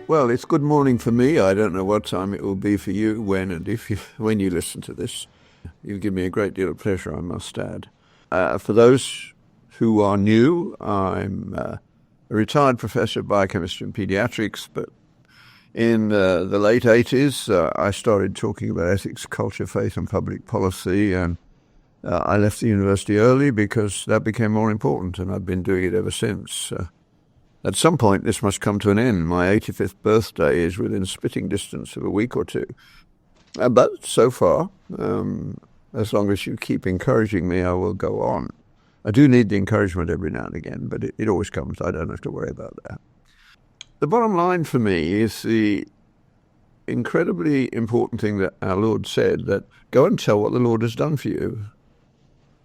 Well, it's good morning for me. I don't know what time it will be for you, when you listen to this. You give me a great deal of pleasure, I must add. For those who are new, I'm a retired professor of biochemistry and pediatrics, but in the late 80s, I started talking about ethics, culture, faith, and public policy, and I left the university early because that became more important, and I've been doing it ever since. At some point, this must come to an end. My 85th birthday is within spitting distance of a week or two. But so far, as long as you keep encouraging me, I will go on. I do need the encouragement every now and again, but it always comes. I don't have to worry about that. The bottom line for me is the incredibly important thing that our Lord said, that go and tell what the Lord has done for you.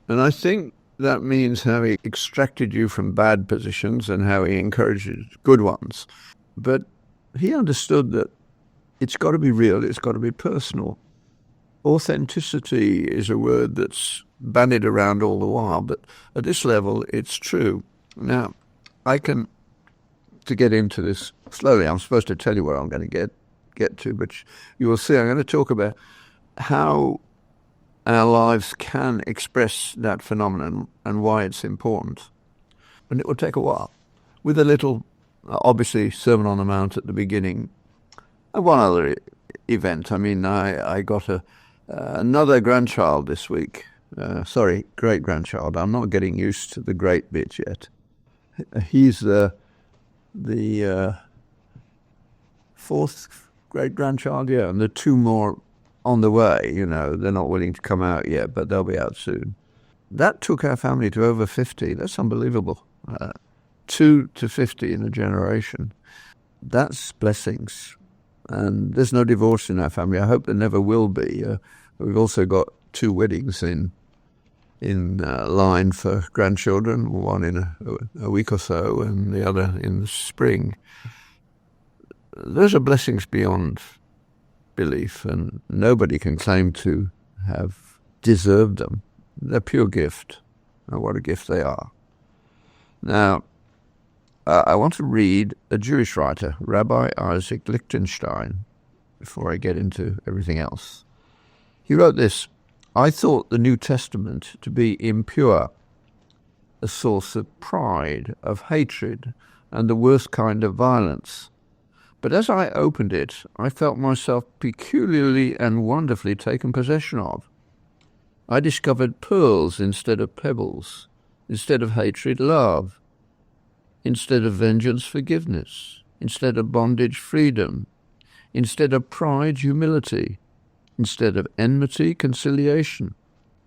And I think that means how he extracted you from bad positions and how he encourages good ones. But he understood that it's got to be real, it's got to be personal. Authenticity is a word that's bandied around all the while, but at this level, it's true. Now, to get into this slowly, I'm supposed to tell you where I'm going to get to, but you will see I'm going to talk about how our lives can express that phenomenon and why it's important. And it will take a while. With a little, obviously, Sermon on the Mount at the beginning. And one other event. I mean, I got another grandchild this week. Great-grandchild. I'm not getting used to the great bit yet. He's the fourth great-grandchild, yeah, and the two more on the way. They're not willing to come out yet, but they'll be out soon. That took our family to over 50. That's unbelievable. 2 to 50 in a generation. That's blessings. And there's no divorce in our family. I hope there never will be. We've also got 2 weddings in line for grandchildren, one in a week or so and the other in the spring. Those are blessings beyond belief, and nobody can claim to have deserved them. They're pure gift, and what a gift they are. Now, I want to read a Jewish writer, Rabbi Isaac Lichtenstein, before I get into everything else. He wrote this: I thought the New Testament to be impure, a source of pride, of hatred, and the worst kind of violence. But as I opened it, I felt myself peculiarly and wonderfully taken possession of. I discovered pearls instead of pebbles, instead of hatred, love, instead of vengeance, forgiveness, instead of bondage, freedom, instead of pride, humility, instead of enmity, conciliation,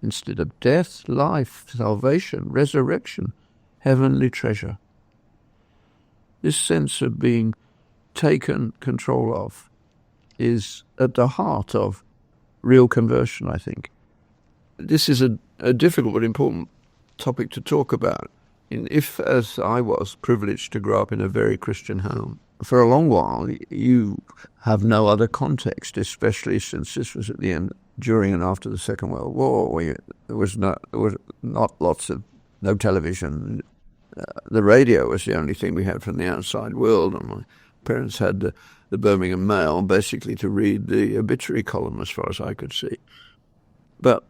instead of death, life, salvation, resurrection, heavenly treasure. This sense of being taken control of is at the heart of real conversion, I think. This is a difficult but important topic to talk about. If, as I was, privileged to grow up in a very Christian home, for a long while you have no other context, especially since this was at the end, during and after the Second World War, where there was no television. The radio was the only thing we had from the outside world, and my parents had the Birmingham Mail basically to read the obituary column as far as I could see. But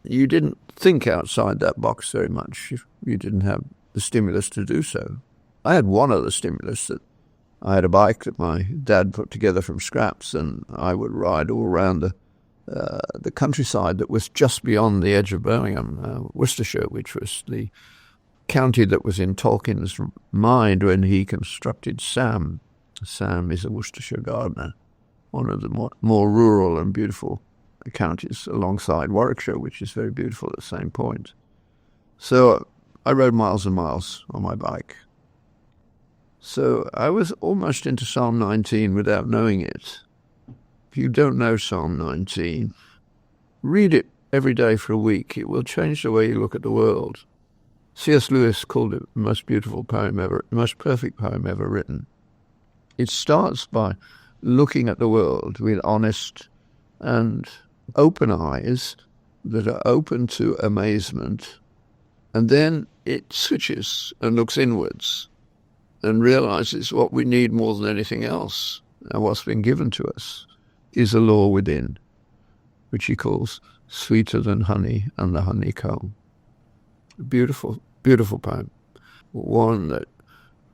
you didn't think outside that box very much. You didn't have the stimulus to do so. I had one other stimulus. That I had a bike that my dad put together from scraps, and I would ride all around the countryside that was just beyond the edge of Birmingham, Worcestershire, which was the county that was in Tolkien's mind when he constructed Sam. Sam is a Worcestershire gardener, one of the more rural and beautiful counties alongside Warwickshire, which is very beautiful at the same point. So I rode miles and miles on my bike. So I was almost into Psalm 19 without knowing it. If you don't know Psalm 19, read it every day for a week. It will change the way you look at the world. C.S. Lewis called it the most beautiful poem ever, the most perfect poem ever written. It starts by looking at the world with honest and open eyes that are open to amazement, and then it switches and looks inwards and realizes what we need more than anything else, and what's been given to us, is a law within, which he calls sweeter than honey and the honeycomb. Beautiful, beautiful poem. One that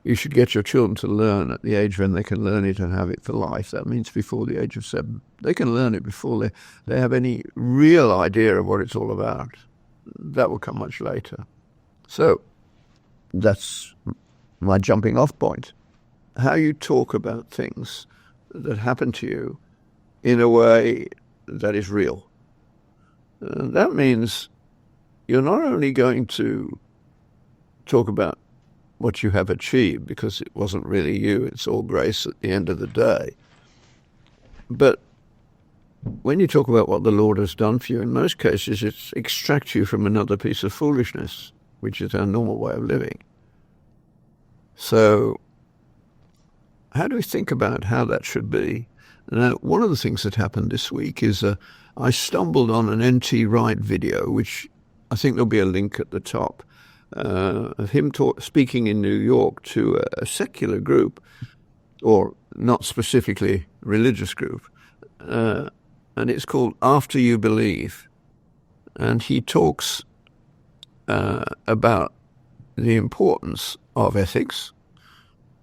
you should get your children to learn at the age when they can learn it and have it for life. That means before the age of 7. They can learn it before they have any real idea of what it's all about. That will come much later. So that's my jumping off point. How you talk about things that happen to you in a way that is real. That means you're not only going to talk about what you have achieved, because it wasn't really you, it's all grace at the end of the day. But when you talk about what the Lord has done for you, in most cases it extracts you from another piece of foolishness, which is our normal way of living. So how do we think about how that should be? Now, one of the things that happened this week is I stumbled on an N.T. Wright video, which I think there'll be a link at the top, of him speaking in New York to a secular group, or not specifically religious group, and it's called After You Believe. And he talks about the importance of ethics,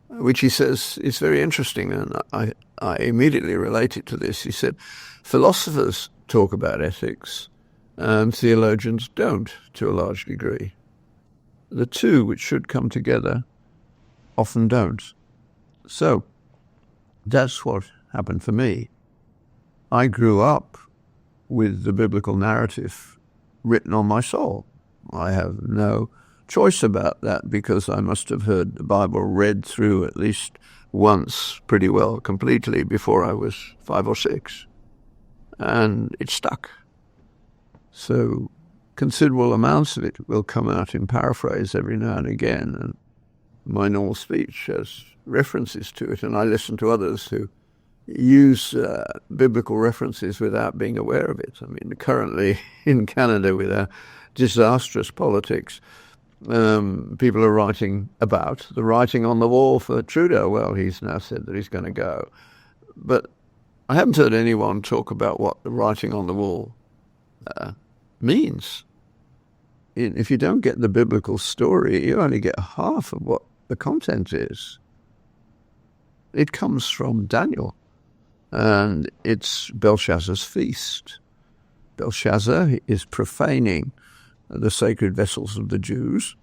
which he says is very interesting, and I immediately related to this. He said, philosophers talk about ethics, and theologians don't, to a large degree. The two, which should come together, often don't. So that's what happened for me. I grew up with the biblical narrative written on my soul. I have no choice about that, because I must have heard the Bible read through at least once pretty well completely before I was 5 or 6. And it stuck. So considerable amounts of it will come out in paraphrase every now and again, and my normal speech has references to it, and I listen to others who use biblical references without being aware of it. I mean, currently in Canada, with our disastrous politics, people are writing about the writing on the wall for Trudeau. Well, he's now said that he's going to go. But I haven't heard anyone talk about what the writing on the wall means. If you don't get the biblical story, you only get half of what the content is. It comes from Daniel, and it's Belshazzar's feast. Belshazzar is profaning the sacred vessels of the Jews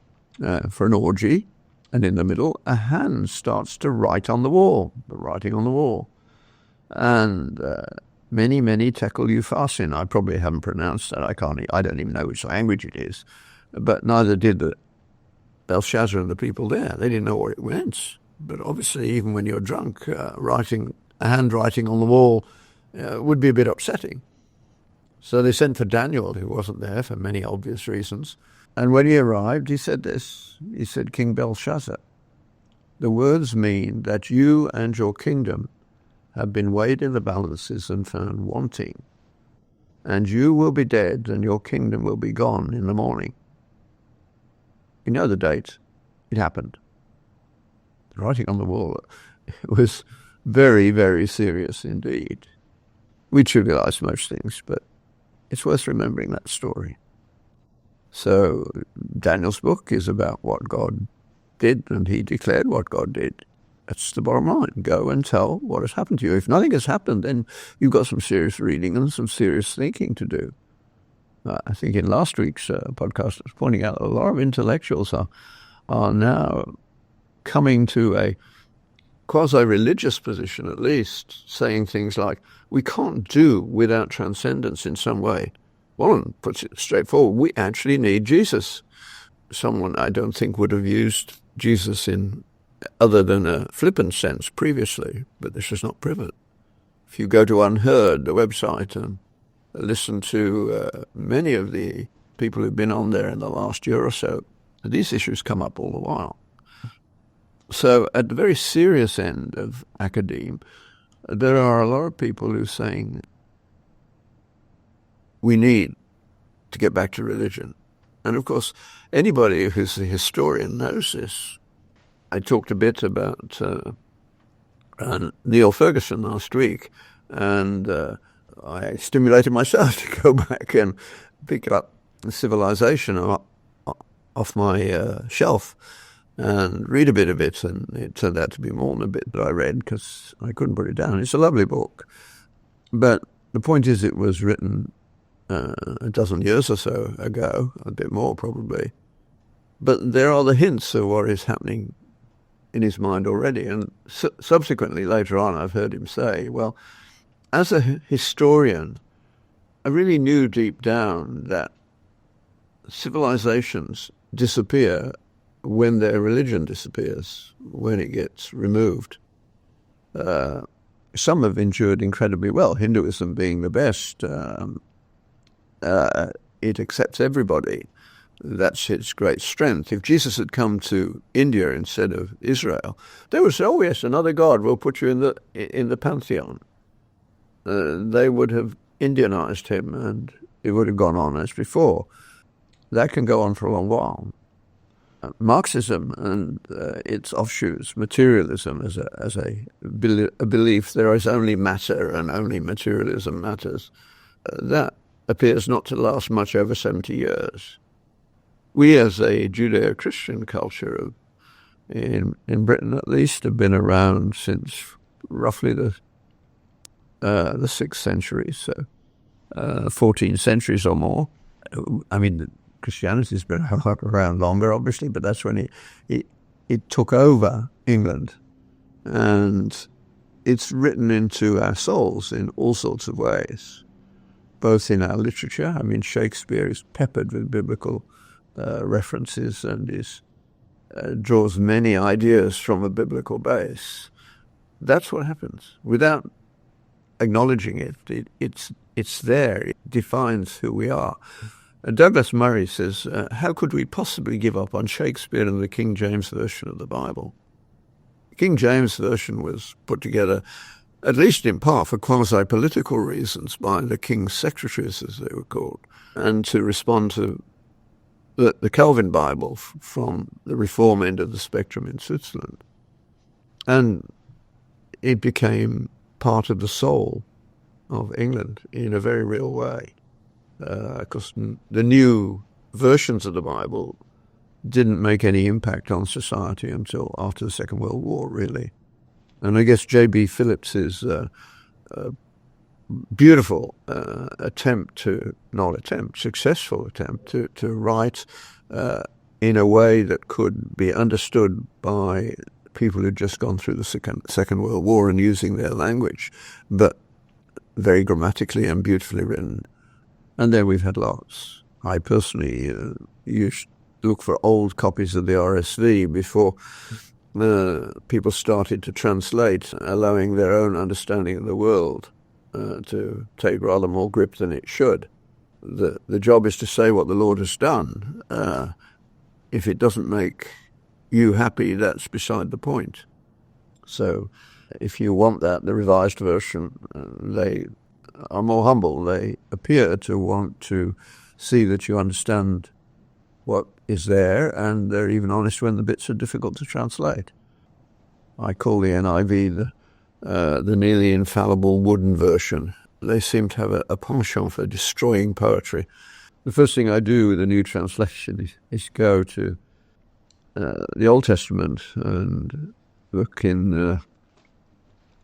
for an orgy, and in the middle, a hand starts to write on the wall, the writing on the wall. And many, many tekel upharsin. I probably haven't pronounced that. I don't even know which language it is. But neither did Belshazzar and the people there. They didn't know what it meant. But obviously, even when you're drunk, handwriting on the wall would be a bit upsetting. So they sent for Daniel, who wasn't there for many obvious reasons. And when he arrived, he said this. He said, King Belshazzar, the words mean that you and your kingdom have been weighed in the balances and found wanting. And you will be dead, and your kingdom will be gone in the morning. You know the date. It happened. The writing on the wall was very, very serious indeed. We trivialize most things, but it's worth remembering that story. So Daniel's book is about what God did, and he declared what God did. That's the bottom line. Go and tell what has happened to you. If nothing has happened, then you've got some serious reading and some serious thinking to do. I think in last week's podcast, I was pointing out a lot of intellectuals are now coming to a quasi-religious position, at least, saying things like, we can't do without transcendence in some way. One puts it straightforward, we actually need Jesus. Someone I don't think would have used Jesus in other than a flippant sense previously, but this is not private. If you go to Unheard, the website, and listen to many of the people who've been on there in the last year or so, these issues come up all the while. So at the very serious end of academe, there are a lot of people who are saying we need to get back to religion. And of course, anybody who's a historian knows this. I talked a bit about Neil Ferguson last week, and I stimulated myself to go back and pick up Civilization off my shelf and read a bit of it, and it turned out to be more than a bit that I read because I couldn't put it down. It's a lovely book, but the point is it was written a dozen years or so ago, a bit more probably, but there are the hints of what is happening in his mind already. And subsequently, later on, I've heard him say, well, as a historian, I really knew deep down that civilizations disappear when their religion disappears, when it gets removed. Some have endured incredibly well, Hinduism being the best. It accepts everybody. That's its great strength. If Jesus had come to India instead of Israel, they would say, oh yes, another God, we'll put you in the pantheon. They would have Indianized him, and it would have gone on as before. That can go on for a long while. Marxism and its offshoots, materialism as a belief there is only matter and only materialism matters, that appears not to last much over 70 years. We as a Judeo-Christian culture, in Britain at least, have been around since roughly the 6th century, so 14 centuries or more. I mean, Christianity's been around longer, obviously, but that's when it took over England. And it's written into our souls in all sorts of ways, both in our literature. I mean, Shakespeare is peppered with biblical references and draws many ideas from a biblical base. That's what happens. Without acknowledging it, it's there. It defines who we are. Douglas Murray says, how could we possibly give up on Shakespeare and the King James Version of the Bible? The King James Version was put together, at least in part, for quasi-political reasons by the King's secretaries, as they were called, and to respond to the Calvin Bible from the Reform end of the spectrum in Switzerland. And it became part of the soul of England in a very real way. Because the new versions of the Bible didn't make any impact on society until after the Second World War, really. And I guess J.B. Phillips's beautiful successful attempt to write in a way that could be understood by people who'd just gone through the Second World War and using their language, but very grammatically and beautifully written. And then we've had lots. I personally used to look for old copies of the RSV before people started to translate, allowing their own understanding of the world to take rather more grip than it should. The job is to say what the Lord has done. If it doesn't make you happy, that's beside the point. So if you want that, the revised version, they are more humble. They appear to want to see that you understand what is there, and they're even honest when the bits are difficult to translate. I call the NIV the nearly infallible wooden version. They seem to have a penchant for destroying poetry. The first thing I do with a new translation is go to the Old Testament and look in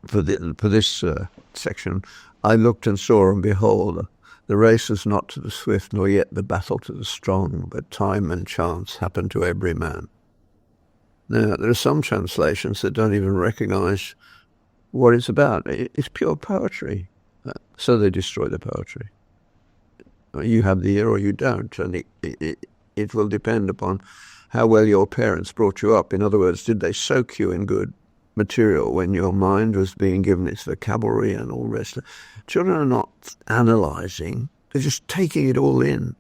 for this section. I looked and saw, and behold, the race is not to the swift, nor yet the battle to the strong, but time and chance happen to every man. Now, there are some translations that don't even recognize what it's about. It's pure poetry. So they destroy the poetry. You have the ear or you don't, and it will depend upon how well your parents brought you up. In other words, did they soak you in good material when your mind was being given its vocabulary and all the rest? Children are not analysing. They're just taking it all in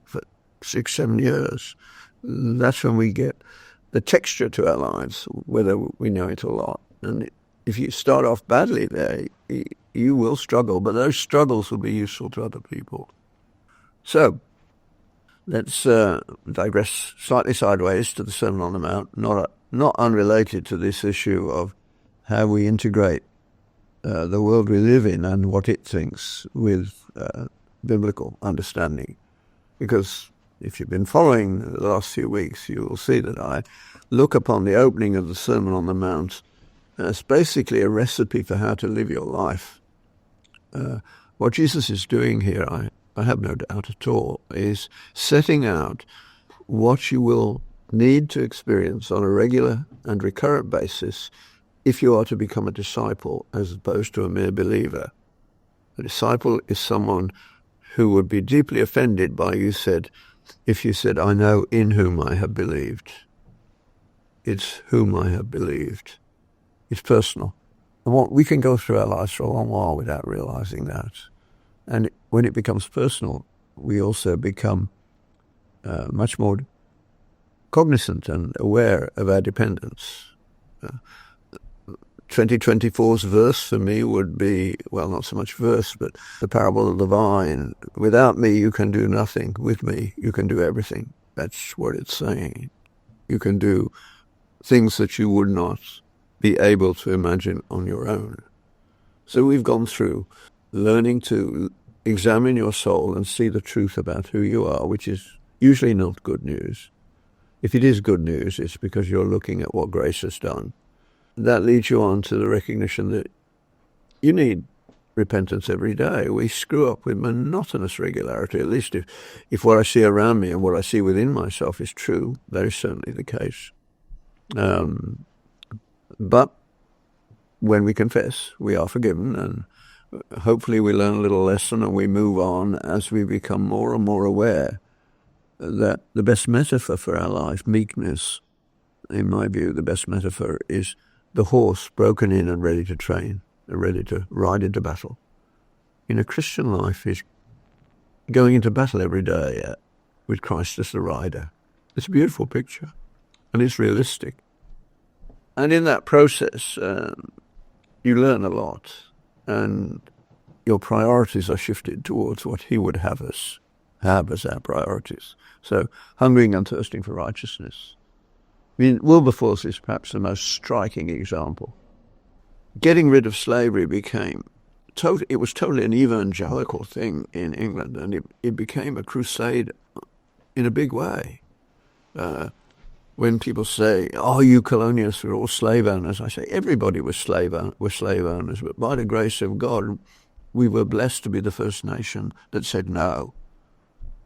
for 6-7 years. That's when we get the texture to our lives, whether we know it or not. And if you start off badly there, you will struggle, but those struggles will be useful to other people. So Let's digress slightly sideways to the Sermon on the Mount, not unrelated to this issue of how we integrate the world we live in and what it thinks with biblical understanding. Because if you've been following the last few weeks, you will see that I look upon the opening of the Sermon on the Mount as basically a recipe for how to live your life. What Jesus is doing here, I have no doubt at all, is setting out what you will need to experience on a regular and recurrent basis if you are to become a disciple as opposed to a mere believer. A disciple is someone who would be deeply offended by if you said, I know in whom I have believed. It's whom I have believed. It's personal. And we can go through our lives for a long while without realizing that. And when it becomes personal, we also become much more cognizant and aware of our dependence. 2024's verse for me would be, well, not so much verse, but the parable of the vine. Without me, you can do nothing. With me, you can do everything. That's what it's saying. You can do things that you would not be able to imagine on your own. So we've gone through learning to examine your soul and see the truth about who you are, which is usually not good news. If it is good news, it's because you're looking at what grace has done. That leads you on to the recognition that you need repentance every day. We screw up with monotonous regularity, at least if what I see around me and what I see within myself is true. That is certainly the case. But when we confess, we are forgiven, and hopefully we learn a little lesson and we move on as we become more and more aware that the best metaphor for our life, meekness, in my view, the best metaphor is the horse broken in and ready to train, ready to ride into battle. In a Christian life is going into battle every day with Christ as the rider. It's a beautiful picture, and it's realistic. And in that process, you learn a lot, and your priorities are shifted towards what he would have us have as our priorities. So, hungering and thirsting for righteousness. I mean, Wilberforce is perhaps the most striking example. Getting rid of slavery it was totally an evangelical thing in England, and it became a crusade in a big way. When people say, oh, you colonialists were all slave owners, I say everybody was slave owners, but by the grace of God, we were blessed to be the first nation that said no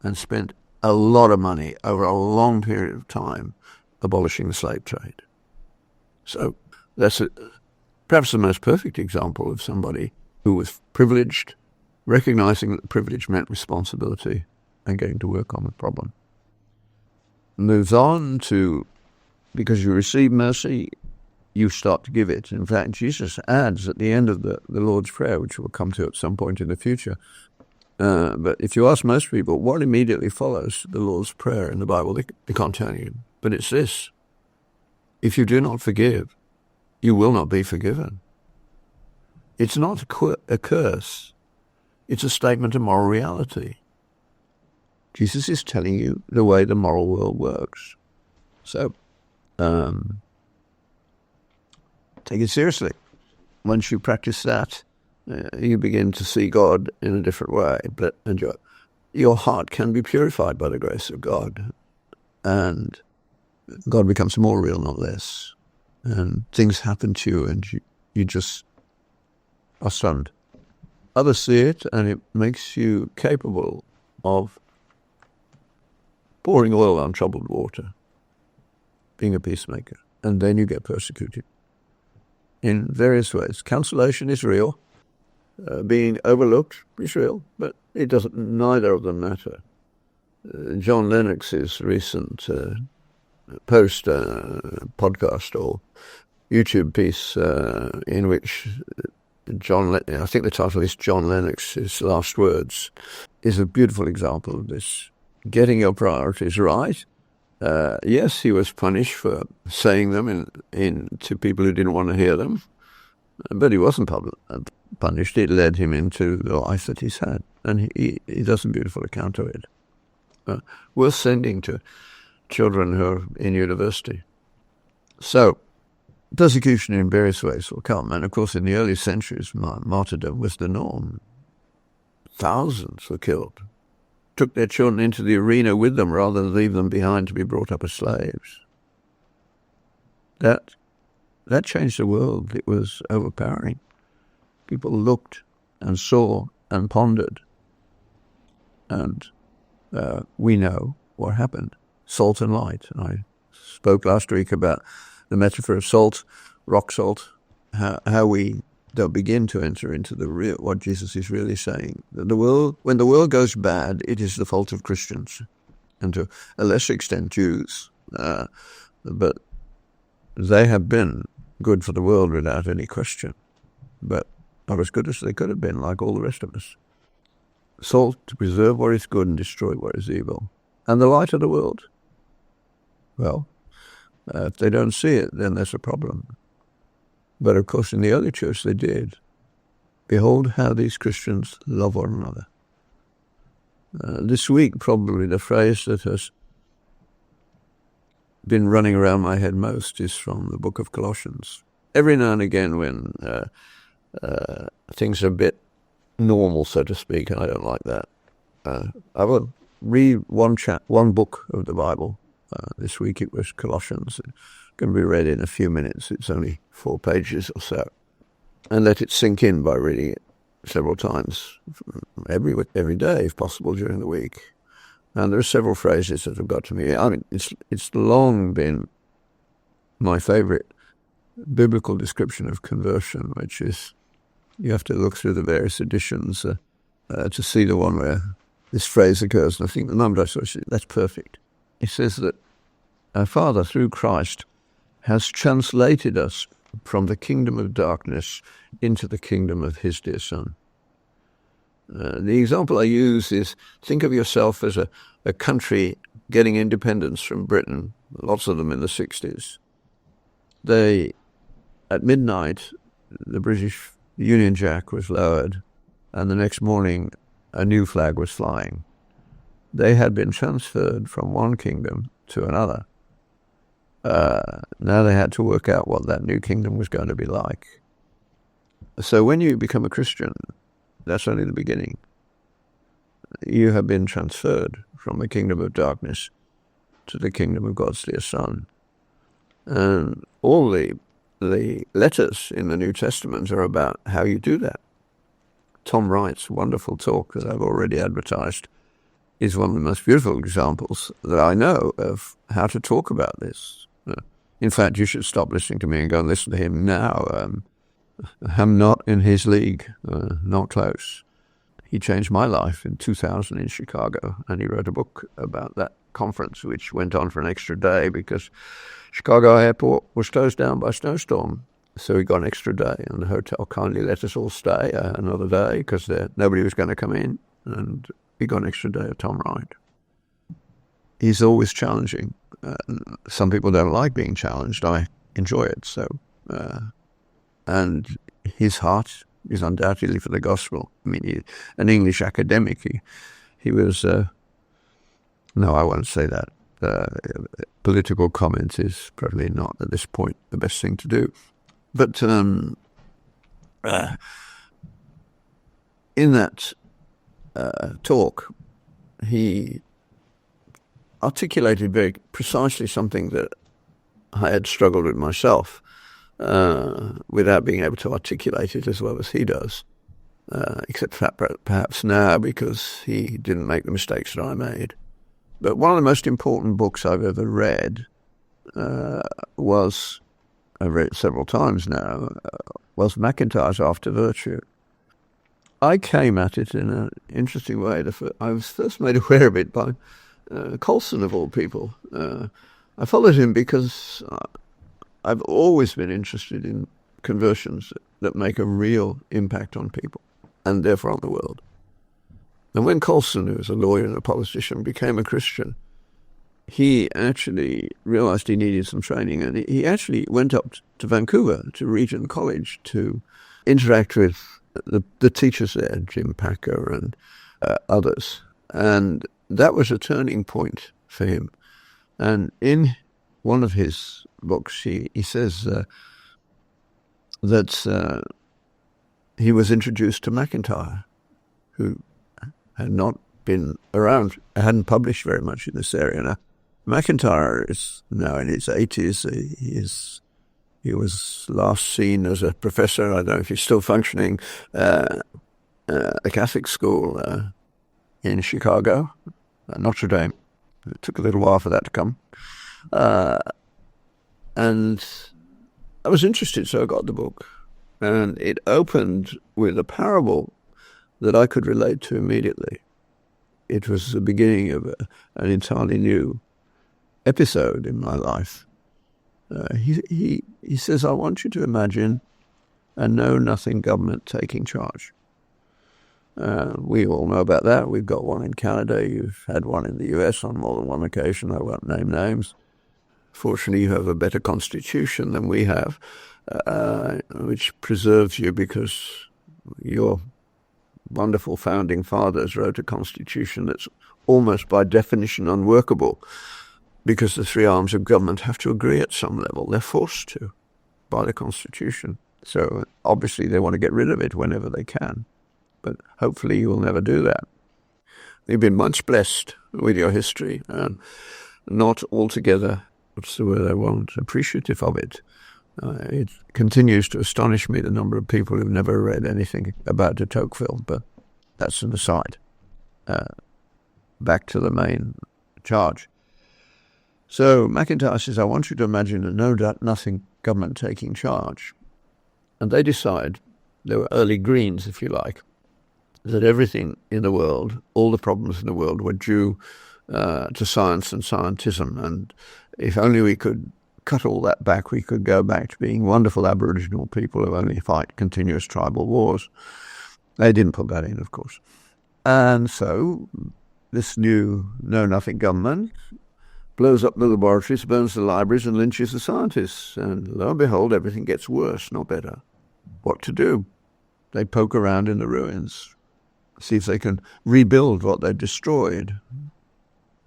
and spent a lot of money over a long period of time abolishing the slave trade. So that's perhaps the most perfect example of somebody who was privileged, recognizing that the privilege meant responsibility and getting to work on the problem. Moves on to, because you receive mercy, you start to give it. In fact, Jesus adds at the end of the Lord's Prayer, which we'll come to at some point in the future, but if you ask most people what immediately follows the Lord's Prayer in the Bible, they can't tell you. But it's this: if you do not forgive, you will not be forgiven. It's not a curse. It's a statement of moral reality. Jesus is telling you the way the moral world works. So, take it seriously. Once you practice that, you begin to see God in a different way. And your heart can be purified by the grace of God. And God becomes more real, not less. And things happen to you, and you just are stunned. Others see it, and it makes you capable of pouring oil on troubled water, being a peacemaker. And then you get persecuted in various ways. Cancellation is real. Being overlooked is real, but neither of them matter. John Lennox's recent post, podcast or YouTube piece in which I think the title is John Lennox's Last Words, is a beautiful example of this. Getting your priorities right. Yes, he was punished for saying them to people who didn't want to hear them, but he wasn't punished. It led him into the life that he's had, and he does a beautiful account of it. worth sending to children who are in university. So, persecution in various ways will come. And of course, in the early centuries, martyrdom was the norm. Thousands were killed. Took their children into the arena with them rather than leave them behind to be brought up as slaves. That changed the world. It was overpowering. People looked and saw and pondered. And we know what happened. Salt and light. I spoke last week about the metaphor of salt, rock salt, how we don't begin to enter into the real, what Jesus is really saying. That when the world goes bad, it is the fault of Christians, and to a lesser extent Jews. But they have been good for the world without any question, but not as good as they could have been, like all the rest of us. Salt to preserve what is good and destroy what is evil. And the light of the world. Well, if they don't see it, then there's a problem. But of course, in the early church, they did. Behold how these Christians love one another. This week, probably the phrase that has been running around my head most is from the book of Colossians. Every now and again when things are a bit normal, so to speak, and I don't like that, I will read one book of the Bible. This week it was Colossians. It's going to be read in a few minutes. It's only 4 pages or so. And let it sink in by reading it several times, every day, if possible, during the week. And there are several phrases that have got to me. I mean, it's long been my favorite biblical description of conversion, which is, you have to look through the various editions to see the one where this phrase occurs. And I think the moment I saw it, that's perfect. It says that our Father, through Christ, has translated us from the kingdom of darkness into the kingdom of his dear Son. The example I use is, think of yourself as a country getting independence from Britain, lots of them in the 60s. At midnight, the British Union Jack was lowered, and the next morning a new flag was flying. They had been transferred from one kingdom to another. Now they had to work out what that new kingdom was going to be like. So when you become a Christian, that's only the beginning. You have been transferred from the kingdom of darkness to the kingdom of God's dear Son. And all the letters in the New Testament are about how you do that. Tom Wright's wonderful talk that I've already advertised is one of the most beautiful examples that I know of how to talk about this. In fact, you should stop listening to me and go and listen to him now. I'm not in his league, not close. He changed my life in 2000 in Chicago, and he wrote a book about that conference, which went on for an extra day because Chicago airport was closed down by a snowstorm. So we got an extra day, and the hotel kindly let us all stay another day because nobody was going to come in, and we got an extra day of Tom Wright. He's always challenging. Some people don't like being challenged. I enjoy it. So, and his heart is undoubtedly for the gospel. I mean, an English academic. He was. No, I won't say that. Political comment is probably not at this point the best thing to do. But in that talk, he articulated very precisely something that I had struggled with myself without being able to articulate it as well as he does, except perhaps now because he didn't make the mistakes that I made. But one of the most important books I've ever read I've read it several times now, was MacIntyre's After Virtue. I came at it in an interesting way. I was first made aware of it by Colson, of all people. I followed him because I've always been interested in conversions that make a real impact on people and therefore on the world. And when Colson, who was a lawyer and a politician, became a Christian, he actually realized he needed some training, and he actually went up to Vancouver to Regent College to interact with the teachers there, Jim Packer and others. And that was a turning point for him. And in one of his books, he says that he was introduced to MacIntyre, who had not been around, hadn't published very much in this area. Now, MacIntyre is now in his 80s. He was last seen as a professor, I don't know if he's still functioning, a Catholic school in Chicago, Notre Dame. It took a little while for that to come. And I was interested, so I got the book. And it opened with a parable that I could relate to immediately. It was the beginning of an entirely new episode in my life. He says, I want you to imagine a know-nothing government taking charge. We all know about that. We've got one in Canada. You've had one in the US on more than one occasion. I won't name names. Fortunately, you have a better constitution than we have, which preserves you because your wonderful founding fathers wrote a constitution that's almost by definition unworkable, because the three arms of government have to agree at some level. They're forced to by the Constitution. So obviously they want to get rid of it whenever they can. But hopefully you will never do that. You've been much blessed with your history, and not altogether, what's the word I want, appreciative of it. It continues to astonish me, the number of people who've never read anything about de Tocqueville, but that's an aside. Back to the main charge. So MacIntyre says, I want you to imagine a know-nothing government taking charge. And they decide, they were early Greens, if you like, that everything in the world, all the problems in the world were due to science and scientism. And if only we could cut all that back, we could go back to being wonderful Aboriginal people who only fight continuous tribal wars. They didn't put that in, of course. And so this new know-nothing government blows up the laboratories, burns the libraries, and lynches the scientists. And lo and behold, everything gets worse, not better. What to do? They poke around in the ruins, see if they can rebuild what they destroyed.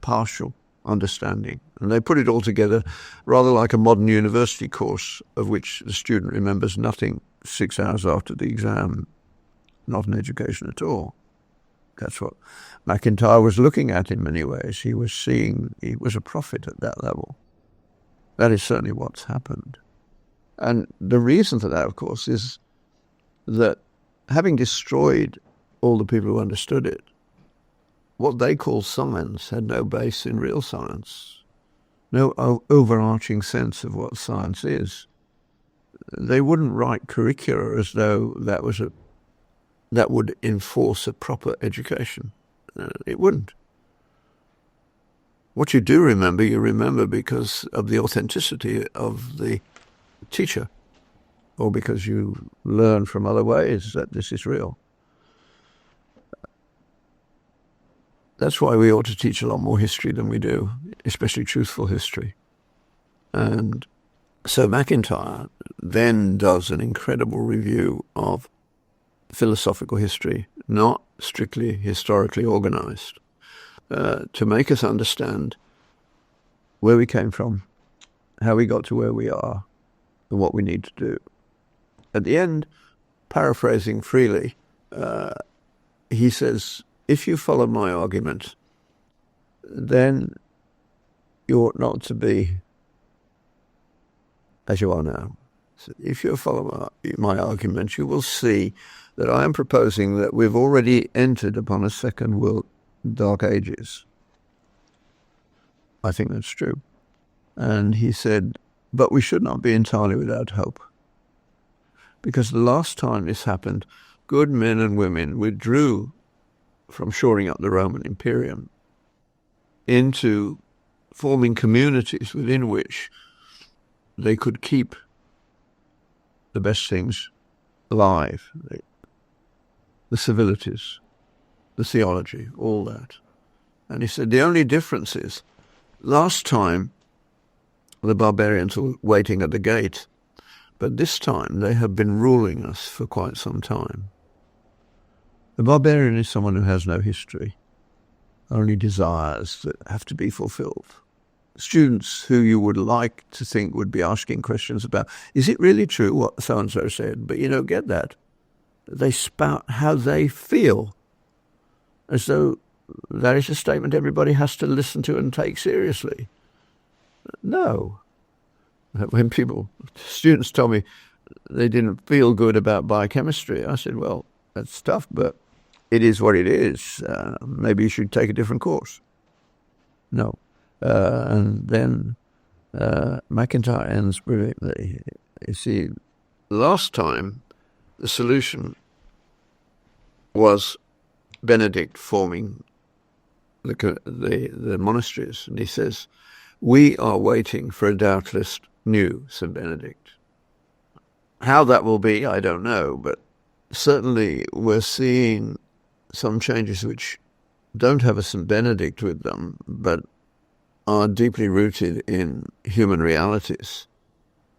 Partial understanding. And they put it all together rather like a modern university course of which the student remembers nothing 6 hours after the exam. Not an education at all. That's what MacIntyre was looking at in many ways. He was a prophet at that level. That is certainly what's happened. And the reason for that, of course, is that having destroyed all the people who understood it, what they call science had no base in real science, no overarching sense of what science is. They wouldn't write curricula as though that would enforce a proper education. It wouldn't. What you do remember, you remember because of the authenticity of the teacher, or because you learn from other ways that this is real. That's why we ought to teach a lot more history than we do, especially truthful history. And so MacIntyre then does an incredible review of philosophical history, not strictly historically organized, to make us understand where we came from, how we got to where we are, and what we need to do. At the end, paraphrasing freely, he says, if you follow my argument, then you ought not to be as you are now. So if you follow my argument, you will see that I am proposing that we've already entered upon a second world dark ages. I think that's true. And he said, but we should not be entirely without hope. Because the last time this happened, good men and women withdrew from shoring up the Roman Imperium into forming communities within which they could keep the best things alive, the civilities, the theology, all that. And he said the only difference is, last time the barbarians were waiting at the gate, but this time they have been ruling us for quite some time. The barbarian is someone who has no history. only desires that have to be fulfilled. Students who you would like to think would be asking questions about, is it really true what so-and-so said? But you don't get that. They spout how they feel, as though that is a statement everybody has to listen to and take seriously. No. When students tell me they didn't feel good about biochemistry, I said, well, that's tough, but it is what it is. Maybe you should take a different course. No. And then MacIntyre ends brilliantly. You see, last time the solution was Benedict forming the monasteries. And he says, we are waiting for a doubtless new St. Benedict. How that will be, I don't know, but certainly we're seeing some changes which don't have a St. Benedict with them, but are deeply rooted in human realities.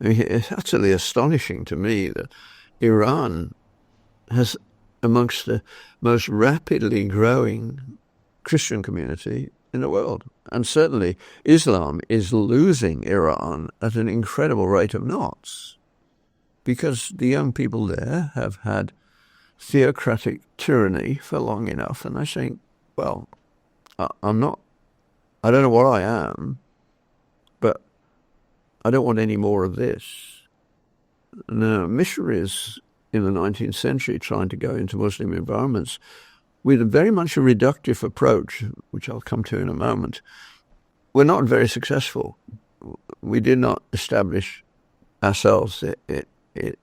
I mean, it's utterly astonishing to me that Iran has amongst the most rapidly growing Christian community in the world. And certainly Islam is losing Iran at an incredible rate of knots, because the young people there have had theocratic tyranny for long enough, and they're saying, well, I don't know what I am, but I don't want any more of this. Now, missionaries in the 19th century trying to go into Muslim environments with very much a reductive approach, which I'll come to in a moment, were not very successful. We did not establish ourselves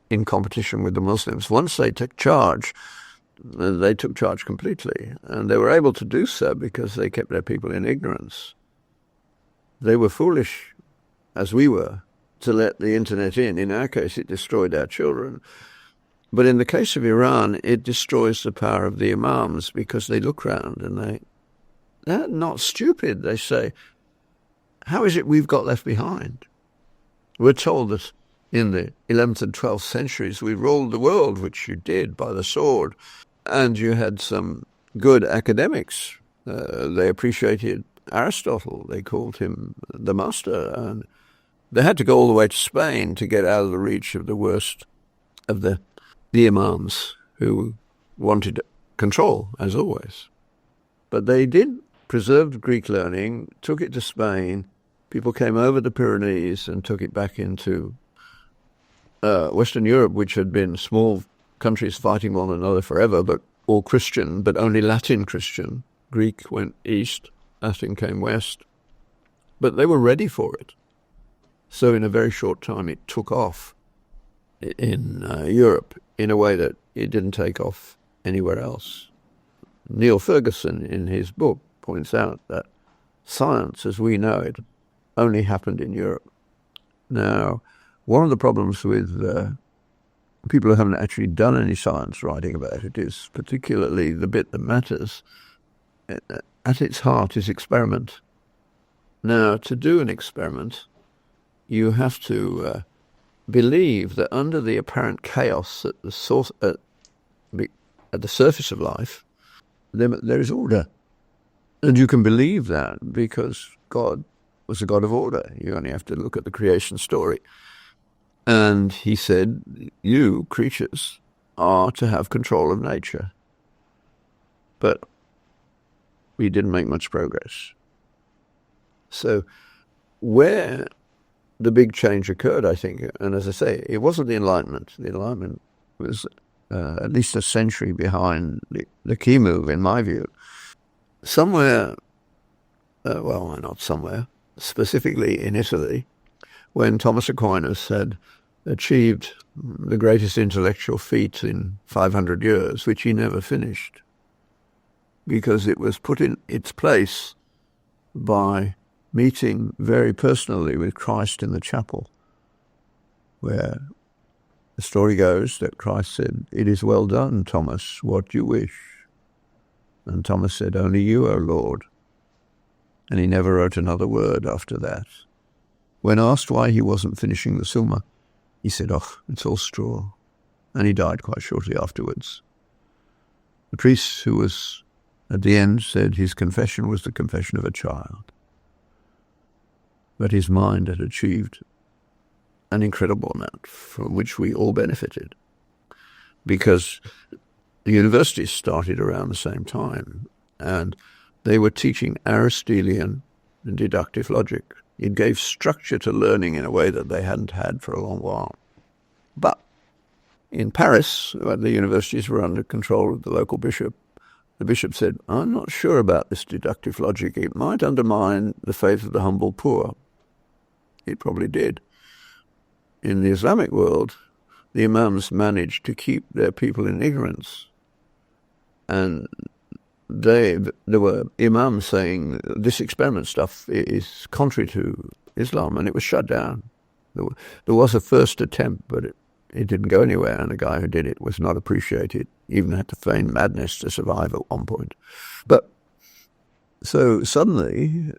in competition with the Muslims. Once they took charge completely, and they were able to do so because they kept their people in ignorance. They were foolish, as we were, to let the internet in. In our case, it destroyed our children. But in the case of Iran, it destroys the power of the imams, because they look round and they're not stupid. They say, how is it we've got left behind? We're told that in the 11th and 12th centuries we ruled the world, which you did by the sword, and you had some good academics. They appreciated Aristotle. They called him the master, and they had to go all the way to Spain to get out of the reach of the worst of the imams who wanted control, as always. But they did preserve Greek learning, took it to Spain. People came over the Pyrenees and took it back into Western Europe, which had been small countries fighting one another forever, but all Christian, but only Latin Christian. Greek went east, Latin came west. But they were ready for it. So in a very short time it took off in Europe in a way that it didn't take off anywhere else. Neil Ferguson, in his book, points out that science, as we know it, only happened in Europe. Now, one of the problems with people who haven't actually done any science writing about it is particularly the bit that matters. At its heart is experiment. Now, to do an experiment, you have to believe that under the apparent chaos at the surface of life, there is order. And you can believe that because God was a God of order. You only have to look at the creation story. And he said, you, creatures, are to have control of nature. But we didn't make much progress. So where the big change occurred, I think, and as I say, it wasn't the Enlightenment. The Enlightenment was at least a century behind the key move, in my view. Somewhere, not somewhere, specifically in Italy, when Thomas Aquinas had achieved the greatest intellectual feat in 500 years, which he never finished, because it was put in its place by meeting very personally with Christ in the chapel, where the story goes that Christ said, "It is well done, Thomas, what you wish." And Thomas said, "Only you, O Lord." And he never wrote another word after that. When asked why he wasn't finishing the Summa, he said, "Oh, it's all straw." And he died quite shortly afterwards. The priest who was at the end said his confession was the confession of a child. But his mind had achieved an incredible amount from which we all benefited, because the universities started around the same time and they were teaching Aristotelian and deductive logic. It gave structure to learning in a way that they hadn't had for a long while. But in Paris, where the universities were under control of the local bishop, the bishop said, I'm not sure about this deductive logic. It might undermine the faith of the humble poor. It probably did. In the Islamic world, the imams managed to keep their people in ignorance. And there were imams saying this experiment stuff is contrary to Islam, and it was shut down. There was a first attempt, but it didn't go anywhere, and the guy who did it was not appreciated, even had to feign madness to survive at one point. But so suddenly,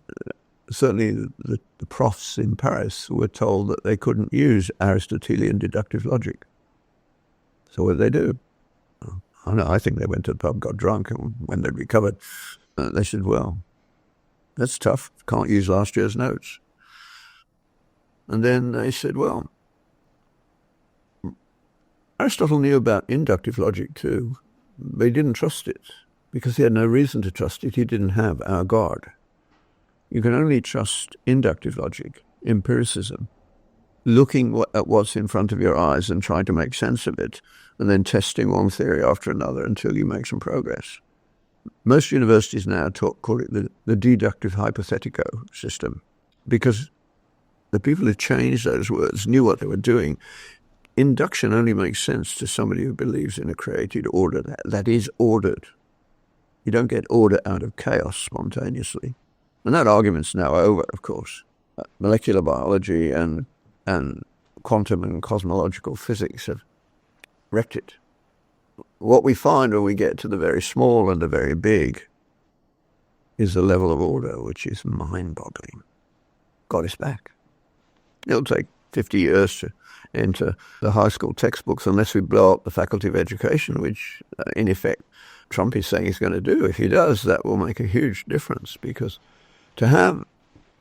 certainly the profs in Paris were told that they couldn't use Aristotelian deductive logic. So what did they do? I think they went to the pub, got drunk, and when they'd recovered, they said, well, that's tough. Can't use last year's notes. And then they said, well, Aristotle knew about inductive logic too, but he didn't trust it because he had no reason to trust it. He didn't have our God. You can only trust inductive logic, empiricism, looking at what's in front of your eyes and trying to make sense of it, and then testing one theory after another until you make some progress. Most universities now call it the deductive hypothetico system, because the people who changed those words knew what they were doing. Induction only makes sense to somebody who believes in a created order that is ordered. You don't get order out of chaos spontaneously. And that argument's now over, of course. Molecular biology and quantum and cosmological physics have wrecked it. What we find when we get to the very small and the very big is a level of order which is mind-boggling. God is back. It'll take 50 years to enter the high school textbooks unless we blow up the Faculty of Education, which, in effect, Trump is saying he's going to do. If he does, that will make a huge difference, because to have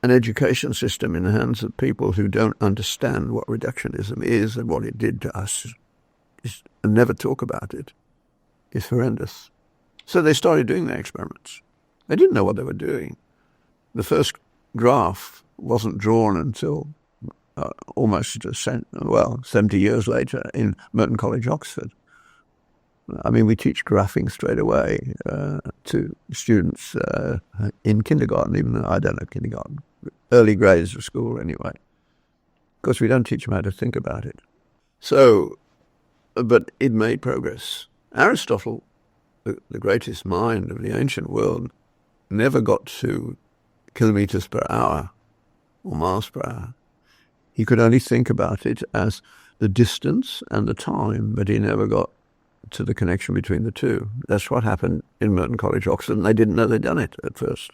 an education system in the hands of people who don't understand what reductionism is and what it did to us and never talk about it is horrendous. So they started doing their experiments. They didn't know what they were doing. The first graph wasn't drawn until almost 70 years later in Merton College, Oxford. I mean, we teach graphing straight away to students in kindergarten, even though I don't know kindergarten, early grades of school anyway. Of course, we don't teach them how to think about it. So, but it made progress. Aristotle, the greatest mind of the ancient world, never got to kilometers per hour or miles per hour. He could only think about it as the distance and the time, but he never got to the connection between the two. That's what happened in Merton College, Oxford, and they didn't know they'd done it at first.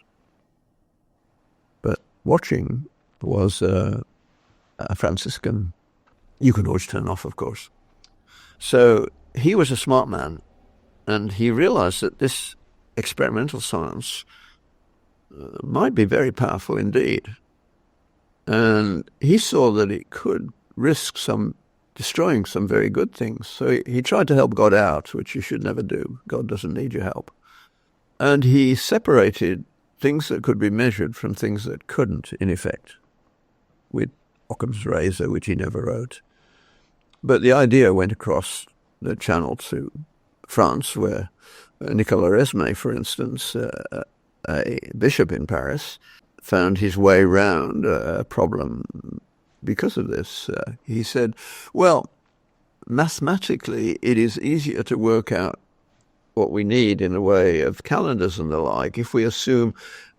But watching was a Franciscan. You can always turn off, of course. So he was a smart man, and he realized that this experimental science might be very powerful indeed. And he saw that it could risk destroying some very good things. So he tried to help God out, which you should never do. God doesn't need your help. And he separated things that could be measured from things that couldn't, in effect, with Occam's razor, which he never wrote. But the idea went across the channel to France, where Nicolas Resme, for instance, a bishop in Paris, found his way round a problem because of this. He said, well, mathematically it is easier to work out what we need in the way of calendars and the like if we assume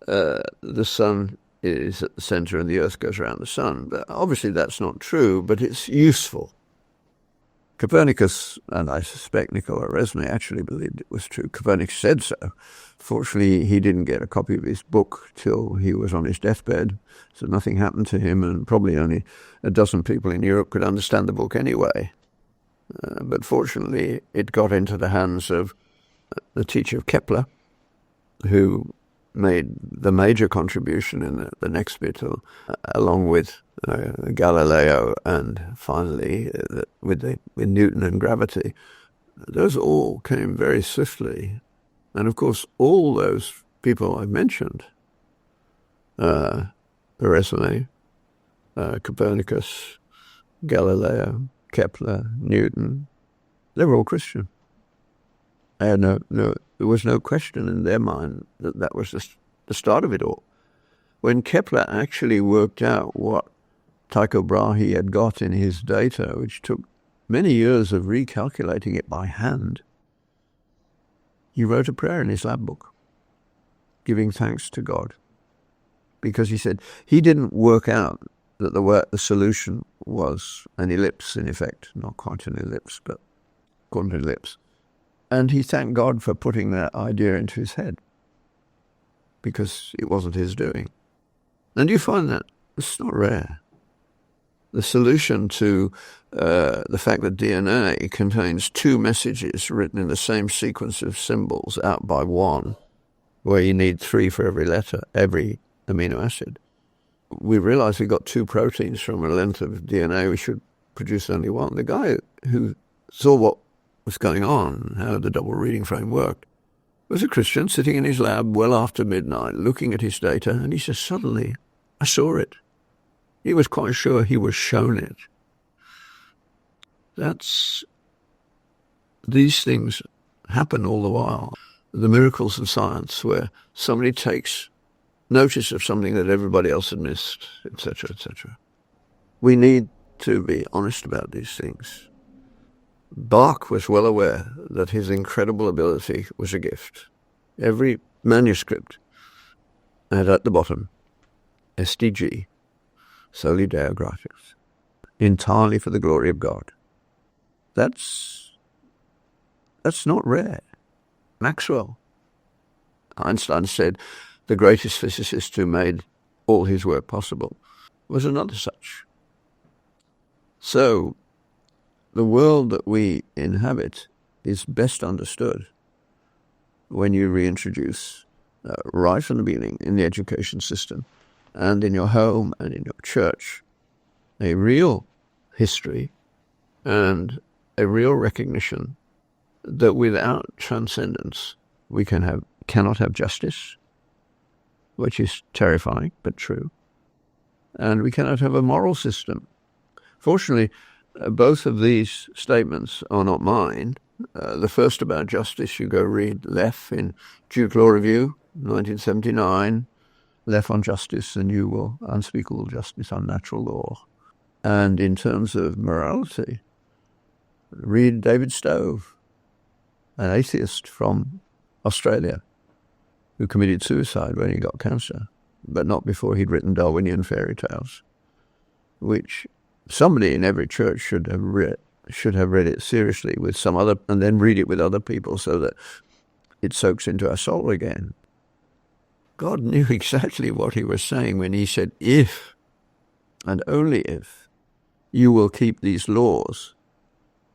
the sun is at the center and the earth goes around the sun. But obviously that's not true, but it's useful. Copernicus, and I suspect Nicolas Resme actually believed it was true. Copernicus said so. Fortunately, he didn't get a copy of his book till he was on his deathbed, so nothing happened to him, and probably only a dozen people in Europe could understand the book anyway. But fortunately, it got into the hands of the teacher of Kepler, who made the major contribution in the next bit, along with Galileo and finally with Newton and gravity. Those all came very swiftly. And of course, all those people I mentioned, Aristotelian, Copernicus, Galileo, Kepler, Newton, they were all Christian. There was no question in their mind that was the start of it all. When Kepler actually worked out what Tycho Brahe had got in his data, which took many years of recalculating it by hand, he wrote a prayer in his lab book, giving thanks to God, because he said he didn't work out that the solution was an ellipse, in effect, not quite an ellipse, but quite an ellipse. And he thanked God for putting that idea into his head, because it wasn't his doing. And you find that it's not rare. The solution to the fact that DNA contains two messages written in the same sequence of symbols out by one, where you need 3 for every letter, every amino acid. We realized we got 2 proteins from a length of DNA. We should produce only one. The guy who saw what was going on, how the double reading frame worked, was a Christian sitting in his lab well after midnight, looking at his data, and he says, suddenly, I saw it. He was quite sure he was shown it. These things happen all the while. The miracles of science, where somebody takes notice of something that everybody else had missed, etc., etc. We need to be honest about these things. Bach was well aware that his incredible ability was a gift. Every manuscript had at the bottom, SDG, Soli Deo Gratias, entirely for the glory of God. That's not rare. Maxwell. Einstein said the greatest physicist who made all his work possible was another such. So, the world that we inhabit is best understood when you reintroduce, right from the beginning in the education system and in your home and in your church, a real history and a real recognition that without transcendence we cannot have justice, which is terrifying but true, and we cannot have a moral system. Fortunately, both of these statements are not mine. The first about justice, you go read Leff in Duke Law Review, 1979, Leff on Justice, the New Will, Unspeakable Justice, Unnatural Law. And in terms of morality, read David Stove, an atheist from Australia who committed suicide when he got cancer, but not before he'd written Darwinian fairy tales, which somebody in every church should have read it seriously with some other, and then read it with other people so that it soaks into our soul again. God knew exactly what he was saying when he said, if, and only if, you will keep these laws,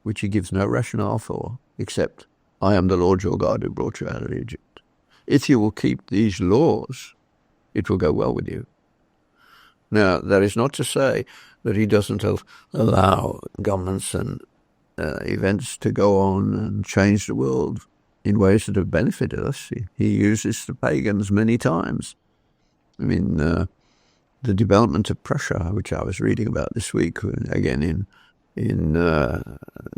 which he gives no rationale for, except, I am the Lord your God who brought you out of Egypt. If you will keep these laws, it will go well with you. Now, that is not to say that he doesn't allow governments and events to go on and change the world in ways that have benefited us. He uses the pagans many times. I mean, the development of Prussia, which I was reading about this week, again in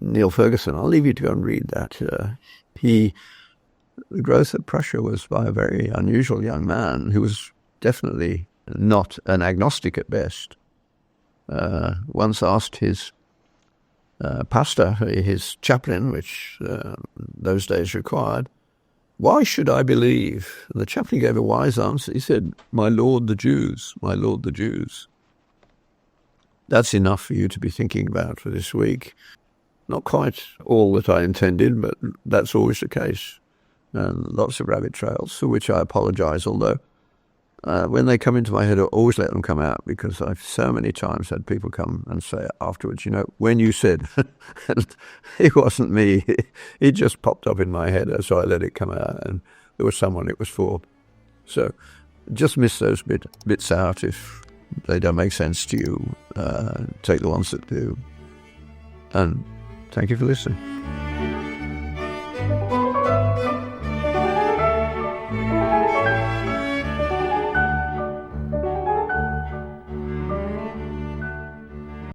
Neil Ferguson. I'll leave you to go and read that. The growth of Prussia was by a very unusual young man who was definitely not an agnostic at best. Once asked his pastor, his chaplain, which those days required, why should I believe? And the chaplain gave a wise answer. He said, my Lord the Jews, my Lord the Jews. That's enough for you to be thinking about for this week. Not quite all that I intended, but that's always the case. And lots of rabbit trails, for which I apologize, although when they come into my head, I always let them come out, because I've so many times had people come and say afterwards, when you said, it wasn't me, it just popped up in my head, so I let it come out. And there was someone it was for. So just miss those bits out if they don't make sense to you. Take the ones that do. And thank you for listening.